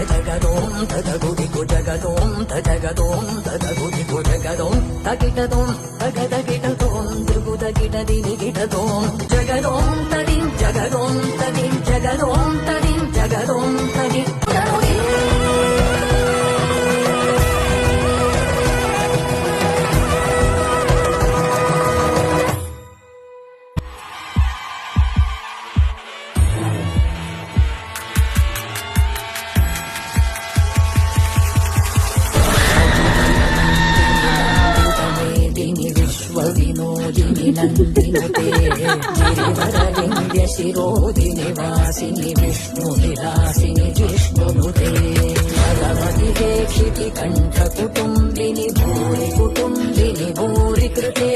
జగదోం తదగుదికు జగదోం తజగదోం తదగుదికు జగదోం తగిటదోం తగదగిటదోం దిగుదగిటదిగిటదోం జగదోం తది జగదోం తది జగదోం తది జగదోం తది వినోదిని నందినుతే గిరివరలింగ్య శిరోదిని వాసిని విష్ణువిలాసిని జిష్ణునుతే భగవతి క్షితి కంఠ కుటుంబిని భూరి కుటుంబిని భూరి కృతే